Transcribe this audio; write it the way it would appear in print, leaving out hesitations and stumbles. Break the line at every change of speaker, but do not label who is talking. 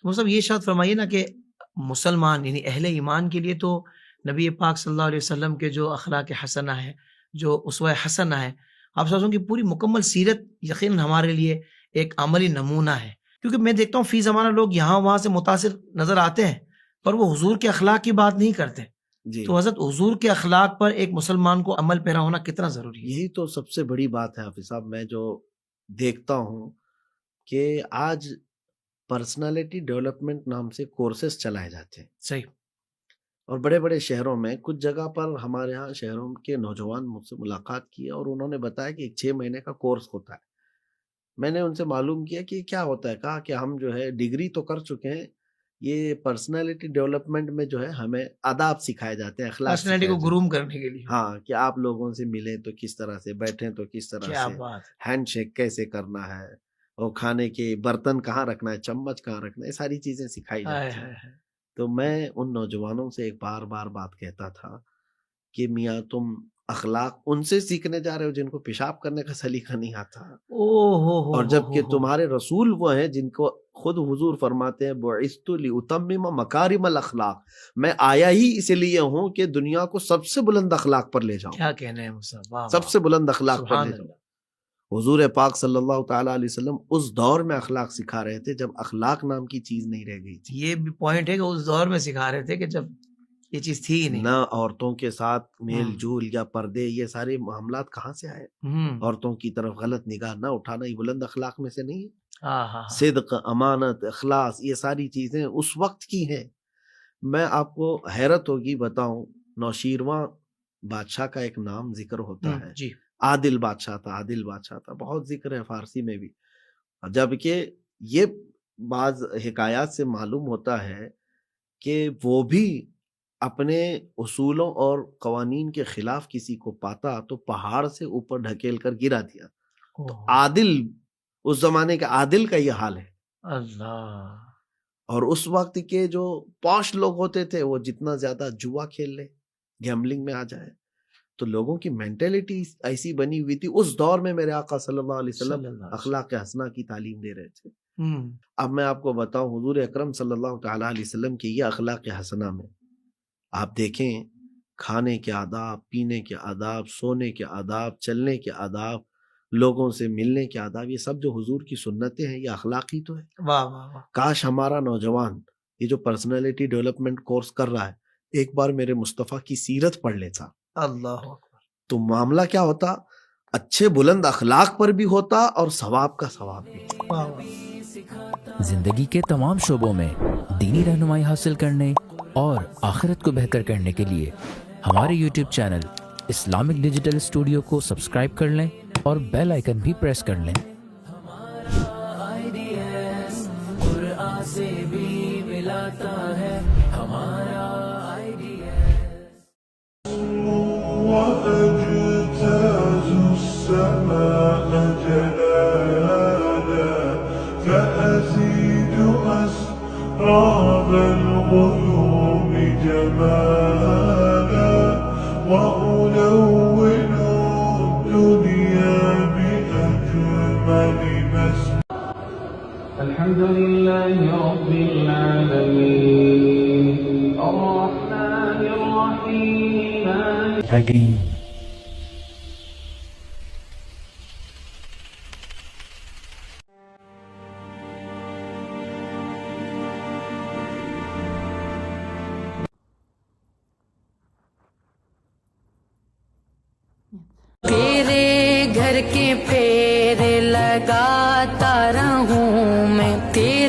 تو وہ سب یہ ارشاد فرمائیے نا کہ مسلمان یعنی اہل ایمان کے لیے تو نبی پاک صلی اللہ علیہ وسلم کے جو اخلاق حسنہ ہے، جو اسوہ حسنہ ہے، آپ سوچوں کی پوری مکمل سیرت یقیناً ہمارے لیے ایک عملی نمونہ ہے. کیونکہ میں دیکھتا ہوں فی زمانہ لوگ یہاں وہاں سے متاثر نظر آتے ہیں پر وہ حضور کے اخلاق کی بات نہیں کرتے.
جی
تو حضرت حضور کے اخلاق پر ایک مسلمان کو عمل پیرا ہونا کتنا ضروری ہے.
یہی تو سب سے بڑی بات ہے حافظ صاحب. میں جو دیکھتا ہوں کہ آج پرسنالٹی ڈیولپمنٹ نام سے کورسز چلائے جاتے ہیں
صحیح.
اور بڑے بڑے شہروں میں کچھ جگہ پر ہمارے ہاں شہروں کے نوجوان مجھ سے ملاقات کی اور انہوں نے بتایا کہ ایک 6 مہینے کا کورس ہوتا ہے. میں نے ان سے معلوم کیا کہ کیا ہوتا ہے. کہا کہ ہم جو ہے ڈگری تو کر چکے ہیں, یہ پرسنالٹی ڈیولپمنٹ میں جو ہے ہمیں آداب سکھائے جاتے ہیں, اخلاق
پرسنالٹی کو گروم کرنے کے لیے.
ہاں, کہ آپ لوگوں سے ملیں تو کس طرح سے, بیٹھیں تو کس طرح
کیا
سے,
بات.
ہینڈ شیک کیسے کرنا ہے, اور کھانے کے برتن کہاں رکھنا ہے, چمچ کہاں رکھنا ہے, یہ ساری چیزیں سکھائی جاتی ہیں. تو میں ان نوجوانوں سے ایک بار بار بات کہتا تھا کہ میاں تم اخلاق ان سے سیکھنے جا رہے ہو جن کو پیشاب کرنے کا سلیقہ نہیں آتا, اور جبکہ تمہارے رسول وہ ہیں جن کو خود حضور فرماتے ہیں بعثت لأتمم مکارم الاخلاق, میں آیا ہی اس لیے ہوں کہ دنیا کو سب سے بلند اخلاق پر لے جاؤں.
کیا کہنے ہیں مصطفیٰ,
سب سے بلند اخلاق پر لے جاؤں. حضور پاک صلی اللہ تعالیٰ علیہ وسلم اس دور میں اخلاق سکھا رہے تھے جب اخلاق نام کی چیز نہیں رہ گئی تھی.
یہ بھی پوائنٹ ہے کہ اس دور میں سکھا رہے تھے کہ جب یہ چیز تھی نہیں.
نہ عورتوں کے ساتھ میل جول یا پردے, یہ سارے معاملات کہاں سے آئے؟ عورتوں کی طرف غلط نگاہ نہ اٹھانا, یہ بلند اخلاق میں سے نہیں ہے. صدق, امانت, اخلاص, یہ ساری چیزیں اس وقت کی ہیں. میں آپ کو حیرت ہوگی بتاؤں, نوشیرواں بادشاہ کا ایک نام ذکر ہوتا ہے,
جی,
عادل بادشاہ تھا. عادل بادشاہ تھا, بہت ذکر ہے فارسی میں بھی, جبکہ یہ بعض حکایات سے معلوم ہوتا ہے کہ وہ بھی اپنے اصولوں اور قوانین کے خلاف کسی کو پاتا تو پہاڑ سے اوپر ڈھکیل کر گرا دیا. عادل, اس زمانے کے عادل کا یہ حال ہے.
اللہ.
اور اس وقت کے جو پوش لوگ ہوتے تھے وہ جتنا زیادہ جوا کھیل لے, گیمبلنگ میں آ جائے, تو لوگوں کی مینٹلٹی ایسی بنی ہوئی تھی. اس دور میں میرے آقا صلی اللہ علیہ وسلم اخلاق حسنہ کی تعلیم دے رہے تھے. اب میں آپ کو بتاؤں, حضور اکرم صلی اللہ تعالیٰ علیہ وسلم کی یہ اخلاق حسنہ میں آپ دیکھیں, کھانے کے آداب, پینے کے آداب, سونے کے آداب, چلنے کے آداب, لوگوں سے ملنے کے آداب, یہ سب جو حضور کی سنتیں ہیں یہ اخلاقی تو ہے.
واہ واہ واہ.
کاش ہمارا نوجوان یہ جو پرسنالٹی ڈیولپمنٹ کورس کر رہا ہے ایک بار میرے مصطفیٰ کی سیرت پڑھ لیتا.
اللہ اکبر.
تو معاملہ کیا ہوتا, اچھے بلند اخلاق پر بھی ہوتا اور ثواب کا ثواب بھی.
زندگی کے تمام شعبوں میں دینی رہنمائی حاصل کرنے اور آخرت کو بہتر کرنے کے لیے ہمارے YouTube channel Islamic digital studio کو سبسکرائب کر لیں اور بیل آئیکن بھی پریس کر لیں. قرآن سے بھی ملاتا ہے ہمارا
وأجتاز السماء جلالا فأزيد أسراب الغيوم جمالا وألون الدنيا بأجمل مسجد. الحمد لله رب العالمين الرحمن الرحيم
Again.
تیرے گھر کے پھیرے لگاتا رہوں میں, تیرے